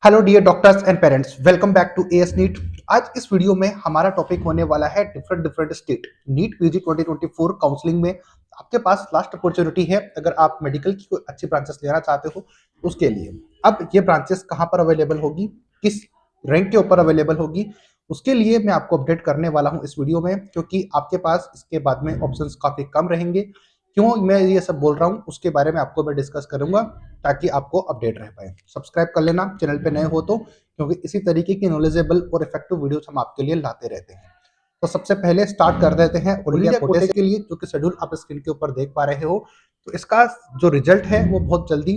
Hello dear doctors and parents, welcome back to AS NEET. आज इस video में हमारा टॉपिक होने वाला है different state NEET PG 2024 counselling में। आपके पास लास्ट अपॉर्चुनिटी है अगर आप मेडिकल की कोई अच्छी ब्रांचेस लेना चाहते हो उसके लिए। अब ये ब्रांचेस कहाँ पर अवेलेबल होगी, किस रैंक के ऊपर अवेलेबल होगी, उसके लिए मैं आपको अपडेट करने वाला हूँ इस वीडियो में, क्योंकि आपके पास इसके बाद में ऑप्शंस काफी कम रहेंगे। क्यों मैं ये सब बोल रहा हूँ उसके बारे में आपको मैं डिस्कस करूंगा ताकि आपको अपडेट रह पाए। सब्सक्राइब कर लेना चैनल पे नए हो तो, क्योंकि इसी तरीके की नॉलेजेबल और इफेक्टिव वीडियोस हम आपके लिए लाते रहते हैं। तो सबसे पहले स्टार्ट कर देते हैं ऑल इंडिया कोटे के लिए, जो कि शेड्यूल आप स्क्रीन के ऊपर देख पा रहे हो। तो इसका जो रिजल्ट है वो बहुत जल्दी,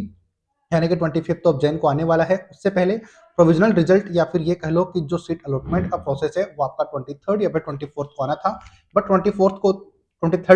यानी कि 25 ऑफ जैन को आने वाला है। उससे पहले प्रोविजनल रिजल्ट या फिर ये कह लो कि जो सीट अलॉटमेंट का प्रोसेस है वो आपका 23 या फिर 24 को आना था, बट 23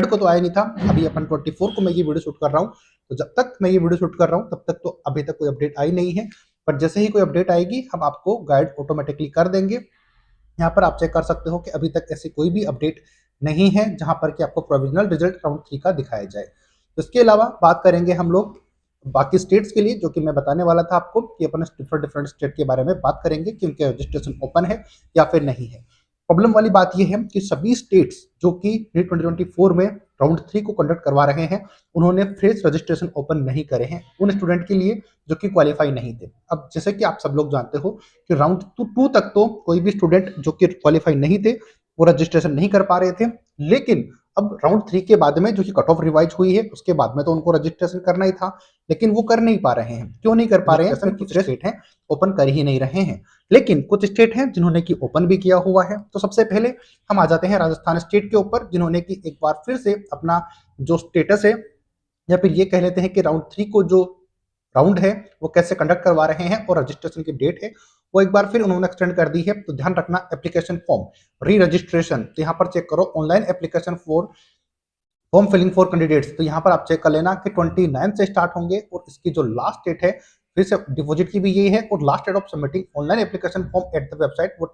को तो आया नहीं था। अभी अपन 24 को मैं ये वीडियो शूट कर रहा हूँ, तो जब तक मैं ये वीडियो शूट कर रहा हूँ तब तक तो अभी तक कोई अपडेट आई नहीं है। पर जैसे ही कोई अपडेट आएगी हम आपको गाइड ऑटोमेटिकली कर देंगे। यहाँ पर आप चेक कर सकते हो कि अभी तक ऐसी कोई भी अपडेट नहीं है जहां पर कि आपको प्रोविजनल रिजल्ट राउंड 3 का दिखाया जाए। तो इसके अलावा बात करेंगे हम लोग बाकी स्टेट्स के लिए, जो कि मैं बताने वाला था आपको कि अपन डिफरेंट स्टेट के बारे में बात करेंगे कि उनके रजिस्ट्रेशन ओपन है या फिर नहीं है। प्रॉब्लम वाली बात यह है कि सभी स्टेट्स जो कि नीट 2024 में राउंड 3 को कंडक्ट करवा रहे हैं उन्होंने फ्रेश रजिस्ट्रेशन ओपन नहीं करे हैं उन स्टूडेंट के लिए जो कि क्वालिफाई नहीं थे। अब जैसे कि आप सब लोग जानते हो कि राउंड 2 तक तो कोई भी स्टूडेंट जो कि क्वालिफाई नहीं थे वो रजिस्ट्रेशन नहीं कर पा रहे थे, लेकिन अब राउंड 3 के बाद में जो कि कट ऑफ रिवाइज हुई है उसके बाद में तो उनको रजिस्ट्रेशन करना ही था, लेकिन वो कर नहीं पा रहे हैं। क्यों नहीं कर पा रहे हैं? क्योंकि फ्रेश स्टेट हैं, ओपन कर ही नहीं रहे हैं। लेकिन कुछ स्टेट हैं जिन्होंने की ओपन भी किया हुआ है। तो सबसे पहले हम आ जाते हैं राजस्थान स्टेट के ऊपर, जिन्होंने की एक बार फिर से अपना जो स्टेटस है या फिर ये कह लेते हैं कि राउंड 3 को जो राउंड है वो कैसे कंडक्ट करवा रहे हैं और रजिस्ट्रेशन की डेट है वो एक बार फिर उन्होंने एक्सटेंड कर दी है। तो ध्यान रखना, एप्लीकेशन फॉर्म री रजिस्ट्रेशन, तो यहाँ पर चेक करो online application for form filling for candidates. तो यहाँ पर आप चेक कर लेना कि 29 से स्टार्ट होंगे और इसकी जो लास्ट डेट है फिर से डिपॉजिट की भी यही है, और last date of submitting online application form at the website वो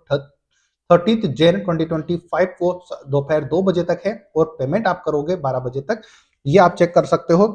30 जैन 2025 को दोपहर 2 बजे तक है, और पेमेंट आप करोगे 12 बजे तक। ये आप चेक कर सकते हो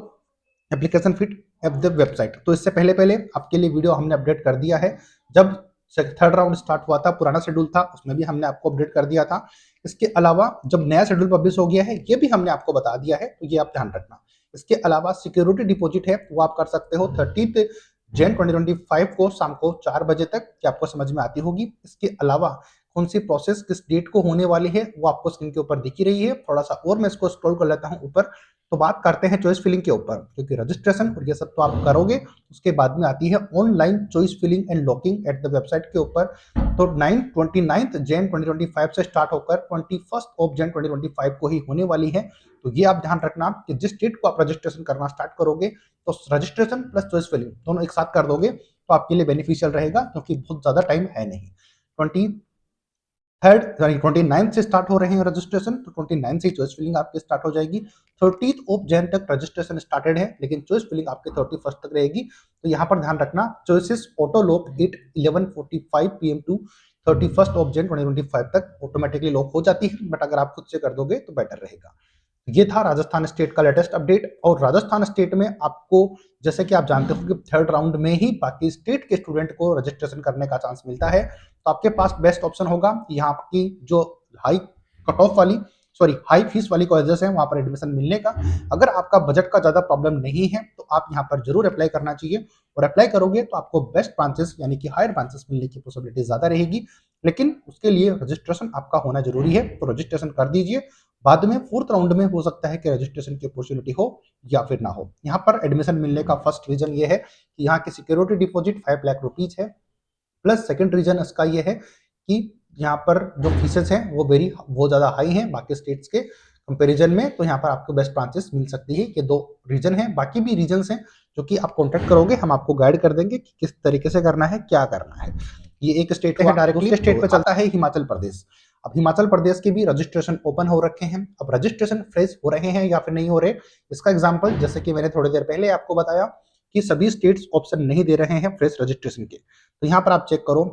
application fit eight the website. तो इससे पहले पहले आपके लिए वीडियो हमने अपडेट कर दिया है। जब थर्ड राउंड स्टार्ट हुआ था, पुराना शेड्यूल था, उसमें भी हमने आपको अपडेट कर दिया था। इसके अलावा जब नया शेड्यूल पब्लिश हो गया है ये भी हमने आपको बता दिया है, तो ये आप ध्यान रखना। इसके अलावा सिक्योरिटी डिपॉजिट है वो आप कर सकते हो 30 जैन 2025 को शाम को 4 बजे तक, कि आपको समझ में आती होगी। इसके अलावा कौन सी प्रोसेस किस डेट को होने वाली है वो आपको स्क्रीन के ऊपर दिख ही रही है। थोड़ा सा और मैं इसको स्क्रॉल कर लेता हूँ ऊपर, तो बात करते हैं चॉइस फिलिंग के ऊपर, क्योंकि रजिस्ट्रेशन और ये सब तो आप करोगे। उसके बाद में आती है online choice filling and locking at the website के ऊपर। तो 29 जैन 2025 से स्टार्ट होकर 21 जैन 2025 को ही होने वाली है। तो ये आप ध्यान रखना कि जिस डेट को आप रजिस्ट्रेशन करना स्टार्ट करोगे तो रजिस्ट्रेशन प्लस चॉइस फिलिंग दोनों एक साथ कर दोगे तो आपके लिए बेनिफिशियल रहेगा, क्योंकि बहुत ज्यादा टाइम है नहीं। 29 से स्टार्ट हो रहे हैं रजिस्ट्रेशन, तो 29 से चॉइस फिलिंग आपकी स्टार्ट हो जाएगी। 30 जैन तक रजिस्ट्रेशन स्टार्टेड है, लेकिन चॉइस फिलिंग आपके 31 तक रहेगी। तो यहाँ पर ध्यान रखना, choices auto lock 11:45 PM to 31 Jan 2025 तक ऑटोमेटिकली लॉक हो जाती है, बट अगर आप खुद से कर दोगे तो बेटर रहेगा। ये था राजस्थान स्टेट का लेटेस्ट अपडेट। और राजस्थान स्टेट में आपको, जैसे कि आप जानते हो कि थर्ड राउंड में ही बाकी स्टेट के स्टूडेंट को रजिस्ट्रेशन करने का चांस मिलता है, तो आपके पास बेस्ट ऑप्शन होगा यहाँ की जो हाई कट ऑफ वाली, सॉरी हाई फीस वाली कॉलेजेस है वहां पर एडमिशन मिलने का। अगर आपका बजट का ज्यादा प्रॉब्लम नहीं है तो आप यहाँ पर जरूर अप्लाई करना चाहिए, और अप्लाई करोगे तो आपको बेस्ट ब्रांचेस यानी कि हायर ब्रांचेस मिलने की पॉसिबिलिटी ज्यादा रहेगी। लेकिन उसके लिए रजिस्ट्रेशन आपका होना जरूरी है, तो रजिस्ट्रेशन कर दीजिए। बाद में फोर्थ राउंड में हो सकता है कि रजिस्ट्रेशन की अपॉर्चुनिटी हो या फिर ना हो। यहाँ पर एडमिशन मिलने का फर्स्ट रीजन ये है कि यहाँ की सिक्योरिटी डिपॉजिट 5 लाख रुपीज है, प्लस सेकंड रीजन इसका ये है कि यहाँ पर जो फीसेस हैं वो बहुत ज़्यादा हाई हैं बाकी स्टेट्स के कंपैरिजन में। तो यहाँ पर आपको बेस्ट ब्रांचेस मिल सकती है। ये 2 रीजन हैं, बाकी भी रीजन्स हैं जो कि आप कॉन्टेक्ट करोगे हम आपको गाइड कर देंगे कि किस तरीके से करना है, क्या करना है। ये एक स्टेट है डायरेक्टली। दूसरे स्टेट पे चलता है हिमाचल प्रदेश। अब हिमाचल प्रदेश के भी रजिस्ट्रेशन ओपन हो रखे हैं। अब रजिस्ट्रेशन फ्रेश हो रहे हैं या फिर नहीं हो रहे, इसका एग्जाम्पल जैसे कि मैंने थोड़ी देर पहले आपको बताया कि सभी स्टेट्स ऑप्शन नहीं दे रहे हैं फ्रेश रजिस्ट्रेशन के। तो यहाँ पर आप चेक करो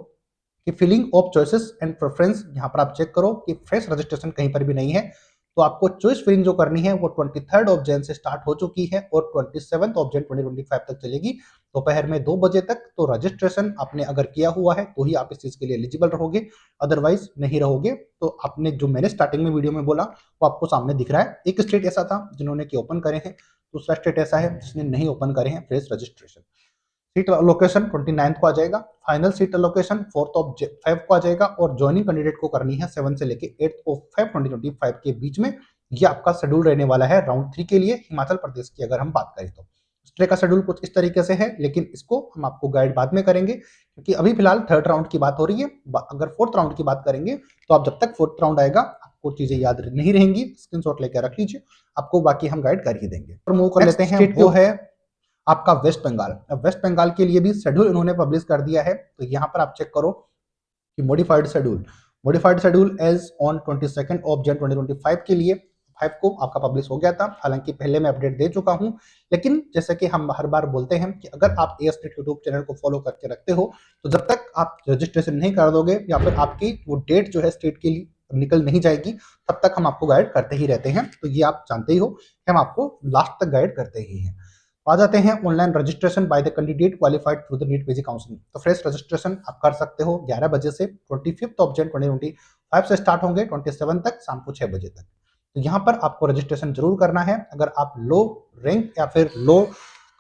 कि filling of choices and preference, यहाँ पर आप चेक करो कि फ्रेश रजिस्ट्रेशन कहीं पर भी नहीं है। तो आपको चॉइस फिलिंग जो करनी है वो 23 ऑफ जैन से स्टार्ट हो चुकी है और 27 ऑफ जैन 2025 तक चलेगी दोपहर में 2 बजे तक। तो रजिस्ट्रेशन आपने अगर किया हुआ है तो ही आप इस चीज के लिए एलिजिबल रहोगे, अदरवाइज नहीं रहोगे। तो आपने जो मैंने स्टार्टिंग में वीडियो में बोला वो आपको सामने दिख रहा है। एक स्टेट ऐसा था जिन्होंने कि ओपन करे हैं, दूसरा स्टेट ऐसा है जिसने नहीं ओपन करे हैं फ्रेश रजिस्ट्रेशन। सीट अलोकेशन 29 को आ जाएगा, final seat allocation 4 of Feb को आ जाएगा और ज्वाइनिंग कैंडिडेट को करनी है 7 से लेके 8 ऑफ फेब 2025 के बीच में। ये आपका शेड्यूल रहने वाला है राउंड 3 के लिए हिमाचल प्रदेश की अगर हम बात करें तो। स्ट्रे का शेड्यूल कुछ इस तरीके से है, लेकिन इसको हम आपको गाइड बाद में करेंगे क्योंकि अभी फिलहाल थर्ड राउंड की बात हो रही है। अगर फोर्थ राउंड की बात करेंगे तो आप जब तक फोर्थ राउंड आएगा आपको चीजें याद नहीं रहेंगी, स्क्रीनशॉट लेकर रख लीजिए, आपको बाकी हम गाइड कर ही देंगे। और मूव कर लेते हैं, वो है आपका वेस्ट बंगाल। अब वेस्ट बंगाल के लिए भी शेड्यूल इन्होंने पब्लिश कर दिया है, तो यहाँ पर आप चेक करो कि modified schedule as on 22 of Jan 2025 के लिए 5 को आपका पब्लिश हो गया था। हालांकि पहले मैं अपडेट दे चुका हूं, लेकिन जैसे कि हम हर बार बोलते हैं कि अगर आप ए स्टेट यूट्यूब चैनल को फॉलो करके रखते हो तो जब तक आप रजिस्ट्रेशन नहीं कर दोगे या फिर आपकी वो डेट जो है स्टेट के लिए निकल नहीं जाएगी तब तक हम आपको गाइड करते ही रहते हैं। तो ये आप जानते ही हो कि हम आपको लास्ट तक गाइड करते ही हैं। आ जाते हैं online registration by the candidate qualified through the NEET PG counselling. तो फ्रेश रजिस्ट्रेशन आप कर सकते हो 11 बजे से 25 ऑफ जन 2025 से स्टार्ट होंगे 27 तक शाम को 6 बजे तक। तो यहाँ पर आपको रजिस्ट्रेशन जरूर करना है अगर आप लो रैंक या फिर लो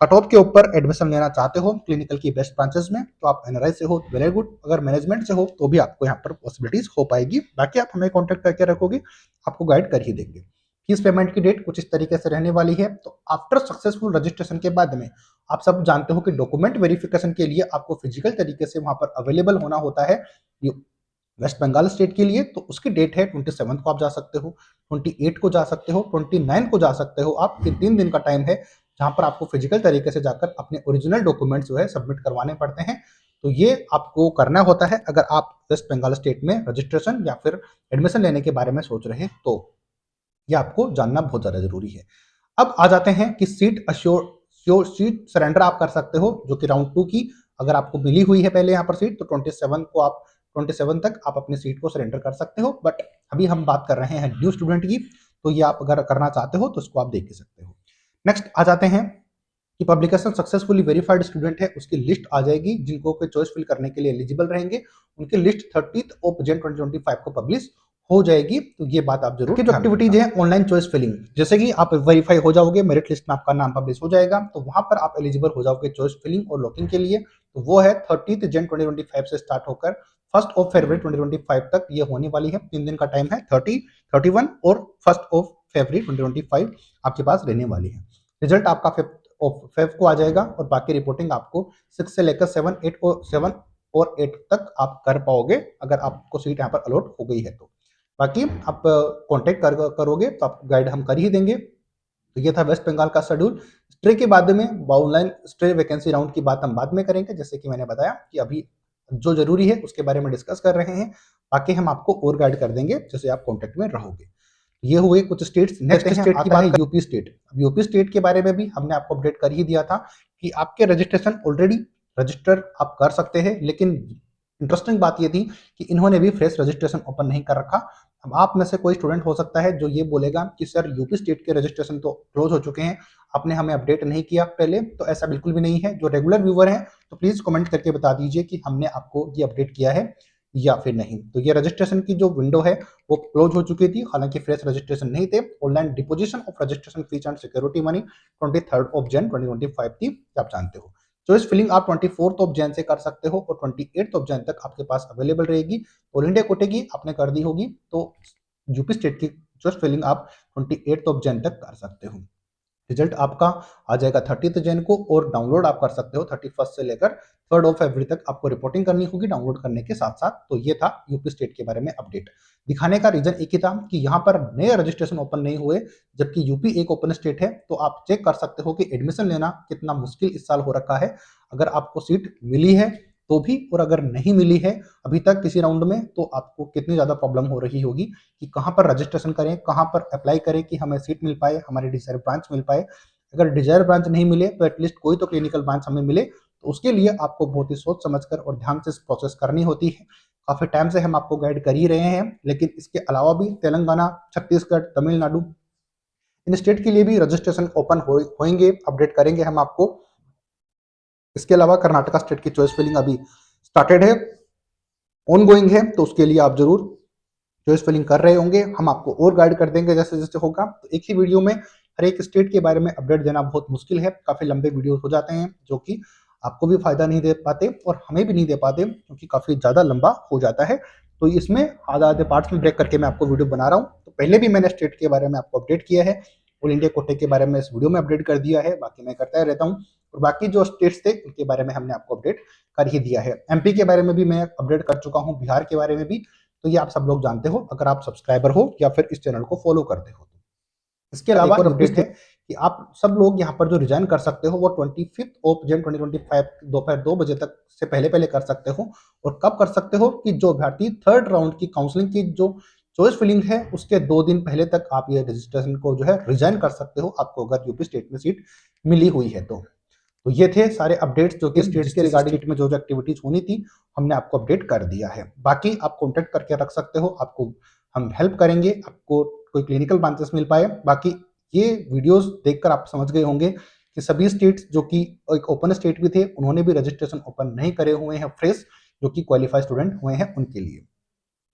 कट ऑफ के ऊपर एडमिशन लेना चाहते हो क्लिनिकल की बेस्ट ब्रांचेस में। तो आप एनआरआई से हो वेरी गुड, अगर मैनेजमेंट से हो तो भी आपको यहाँ पर पॉसिबिलिटीज हो पाएगी। बाकी आप हमें कॉन्टेक्ट करके रखोगे, आपको गाइड कर ही देंगे। फीस पेमेंट की डेट कुछ इस तरीके से रहने वाली है। तो आफ्टर सक्सेसफुल रजिस्ट्रेशन के बाद में आप सब जानते हो कि डॉक्यूमेंट वेरिफिकेशन के लिए आपको फिजिकल तरीके से वहां पर अवेलेबल होना होता है। वेस्ट बंगाल स्टेट के लिए तो उसकी डेट है 27 को आप जा सकते हो, 28 को जा सकते हो, 29 को जा सकते हो। आप ये 3 दिन का टाइम है जहां पर आपको फिजिकल तरीके से जाकर अपने ओरिजिनल डॉक्यूमेंट्स जो है सबमिट करवाने पड़ते हैं। तो ये आपको करना होता है अगर आप वेस्ट बंगाल स्टेट में रजिस्ट्रेशन या फिर एडमिशन लेने के बारे में सोच रहे हैं तो ये आपको जानना बहुत ज्यादा जरूरी है। अब आ जाते हैं कि सीट सरेंडर आप कर सकते हो जो कि राउंड 2 की अगर आपको मिली हुई है पहले यहाँ पर सीट तो 27 तक आप अपनी सीट को सरेंडर कर सकते हो। बट अभी हम बात कर रहे हैं न्यू स्टूडेंट की, तो ये आप अगर करना चाहते हो तो इसको आप देख सकते हो। नेक्स्ट आ जाते हैं कि पब्लिकेशन सक्सेसफुली वेरीफाइड स्टूडेंट है उसकी लिस्ट आ जाएगी जिनको के चॉइस फिल करने के लिए एलिजिबल रहेंगे। उनकी लिस्ट 30 ऑफ जन 2025 को पब्लिश हो जाएगी। तो ये बात आप जरूर, जो एक्टिविटीज है ऑनलाइन चॉइस फिलिंग, जैसे कि आप वेरीफाई हो जाओगे, मेरिट लिस्ट में आपका नाम पब्लिश हो जाएगा तो वहां पर आप एलिजिबल हो जाओगे चॉइस फिलिंग और लॉकिंग के लिए। तो वो है 30 जन 2025 से स्टार्ट होकर 1 फरवरी 2025 तक ये होने वाली है। 3 दिन का टाइम है, 30, 31 और 1 फरवरी 2025 आपके पास रहने वाली है। रिजल्ट आपका 5 को आ जाएगा और बाकी रिपोर्टिंग आपको 6 से लेकर 7 और 8 तक आप कर पाओगे अगर आपको सीट यहाँ पर अलॉट हो गई है तो। बाकी आप कांटेक्ट करोगे तो आपको गाइड हम कर ही देंगे। तो ये था वेस्ट बंगाल का शेड्यूल। स्ट्रे के बाद में ऑनलाइन स्ट्रे वैकेंसी राउंड की बात हम बाद में करेंगे, जैसे कि मैंने बताया कि अभी जो जरूरी है उसके बारे में डिस्कस कर रहे हैं। बाकी हम आपको और गाइड कर देंगे जैसे आप कांटेक्ट में रहोगे। ये हुए कुछ स्टेट्स। नेक्स्ट स्टेट की बात है यूपी स्टेट। अब यूपी स्टेट के बारे में भी हमने आपको अपडेट कर ही दिया था कि आपके रजिस्ट्रेशन ऑलरेडी रजिस्टर आप कर सकते हैं, लेकिन इंटरेस्टिंग बात ये थी कि इन्होंने भी फ्रेश रजिस्ट्रेशन ओपन नहीं कर रखा। अब आप में से कोई स्टूडेंट हो सकता है जो ये बोलेगा कि सर यूपी स्टेट के रजिस्ट्रेशन तो क्लोज हो चुके हैं, आपने हमें अपडेट नहीं किया पहले। तो ऐसा बिल्कुल भी नहीं है। जो रेगुलर व्यूअर हैं तो प्लीज कमेंट करके बता दीजिए कि हमने आपको ये अपडेट किया है या फिर नहीं। तो ये रजिस्ट्रेशन की जो विंडो है वो क्लोज हो चुकी थी, हालांकि फ्रेश रजिस्ट्रेशन नहीं थे। Online deposition of registration fees and security money 23 of Jan 2025 थी, आप जानते हो। चॉइस फिलिंग आप 24 ऑफ जैन से कर सकते हो और 28 ऑफ जैन तक आपके पास अवेलेबल रहेगी। ऑल इंडिया कोटे की आपने कर दी होगी तो यूपी स्टेट की चॉइस फिलिंग आप 28 ऑफ जैन तक कर सकते हो। रिजल्ट आपका आ जाएगा 30 जैन को और डाउनलोड आप कर सकते हो 31 से लेकर 3 फरवरी तक आपको रिपोर्टिंग करनी होगी डाउनलोड करने के साथ साथ। तो ये था यूपी स्टेट के बारे में अपडेट। दिखाने का रीजन एक ही था कि यहाँ पर नए रजिस्ट्रेशन ओपन नहीं हुए, जबकि यूपी एक ओपन स्टेट है। तो आप चेक कर सकते हो कि एडमिशन लेना कितना मुश्किल इस साल हो रखा है। अगर आपको सीट मिली है तो भी, और अगर नहीं मिली है अभी तक किसी राउंड में, तो आपको कितनी ज्यादा प्रॉब्लम हो रही होगी कि कहाँ पर रजिस्ट्रेशन करें, कहाँ पर अप्लाई करें कि हमें सीट मिल पाए, हमारी डिजायर ब्रांच मिल पाए। अगर डिजायर ब्रांच नहीं मिले तो एटलीस्ट कोई तो क्लिनिकल ब्रांच हमें मिले। तो उसके लिए आपको बहुत ही सोच समझकर और ध्यान से प्रोसेस करनी होती है। काफ़ी टाइम से हम आपको गाइड कर ही रहे हैं, लेकिन इसके अलावा भी तेलंगाना, छत्तीसगढ़, तमिलनाडु, इन स्टेट के लिए भी रजिस्ट्रेशन ओपन होंगे, अपडेट करेंगे हम आपको। इसके अलावा कर्नाटका स्टेट की चॉइस फिलिंग अभी स्टार्टेड है, ऑन गोइंग है, तो उसके लिए आप जरूर चॉइस फिलिंग कर रहे होंगे। हम आपको और गाइड कर देंगे जैसे जैसे होगा। तो एक ही वीडियो में हर एक स्टेट के बारे में अपडेट देना बहुत मुश्किल है, काफी लंबे वीडियो हो जाते हैं जो कि आपको भी फायदा नहीं दे पाते और हमें भी नहीं दे पाते, क्योंकि काफी ज्यादा लंबा हो जाता है। तो इसमें आधे आधे पार्ट्स में ब्रेक करके मैं आपको वीडियो बना रहा हूँ। तो पहले भी मैंने स्टेट के बारे में आपको अपडेट किया है, ऑल इंडिया कोटे के बारे में इस वीडियो में अपडेट कर दिया है, बाकी मैं करता ही रहता हूँ। और बाकी जो स्टेट्स थे उनके बारे में हमने आपको अपडेट कर ही दिया है। एमपी के बारे में भी मैं अपडेट कर चुका हूँ, बिहार के बारे में भी। तो ये आप सब लोग जानते हो अगर आप सब्सक्राइबर हो या फिर इस चैनल को फॉलो करते हो। इसके अलावा एक और अपडेट है कि आप सब लोग यहाँ पर जो रिजाइन कर सकते हो वो 25 जन 2025 दोपहर 2 बजे तक से पहले पहले कर सकते हो। और कब कर सकते हो कि जो अभ्यर्थी थर्ड राउंड की काउंसलिंग की जो चॉइस फिलिंग है उसके 2 दिन पहले तक आप ये रजिस्ट्रेशन को जो है रिजाइन कर सकते हो, आपको अगर यूपी स्टेट में सीट मिली हुई है तो ये थे सारे अपडेट्स जो कि स्टेट्स के रिगार्डिंग स्टेट में जो जो एक्टिविटीज होनी थी हमने आपको अपडेट कर दिया है। बाकी आप कॉन्टेक्ट करके रख सकते हो, आपको हम हेल्प करेंगे, आपको कोई क्लिनिकल ब्रांचेस मिल पाए। बाकी ये वीडियोस देखकर आप समझ गए होंगे कि सभी स्टेट्स जो कि एक ओपन स्टेट भी थे उन्होंने भी रजिस्ट्रेशन ओपन नहीं करे हुए हैं फ्रेश, जो कि क्वालिफाइड स्टूडेंट हुए हैं उनके लिए।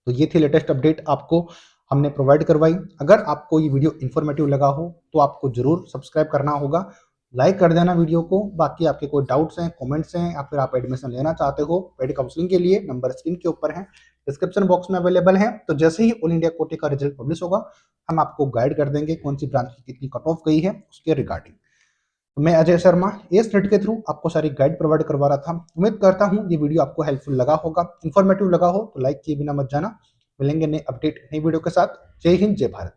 तो ये थी लेटेस्ट अपडेट आपको हमने प्रोवाइड करवाई। अगर आपको ये वीडियो इन्फॉर्मेटिव लगा हो तो आपको जरूर सब्सक्राइब करना होगा, लाइक कर देना वीडियो को। बाकी आपके कोई डाउट्स हैं, कमेंट्स हैं, या फिर आप एडमिशन लेना चाहते हो पेड काउंसलिंग के लिए, नंबर स्क्रीन के ऊपर है, डिस्क्रिप्शन बॉक्स में अवेलेबल है। तो जैसे ही ऑल इंडिया कोटे का रिजल्ट पब्लिश होगा हम आपको गाइड कर देंगे कौन सी ब्रांच की कितनी कट ऑफ गई है उसके रिगार्डिंग। तो मैं अजय शर्मा एस नेट के थ्रू आपको सारी गाइड प्रोवाइड करवा रहा था। उम्मीद करता हूँ ये वीडियो आपको हेल्पफुल लगा होगा, इन्फॉर्मेटिव लगा हो तो लाइक किए बिना मत जाना। मिलेंगे नए अपडेट नई वीडियो के साथ। जय हिंद, जय भारत।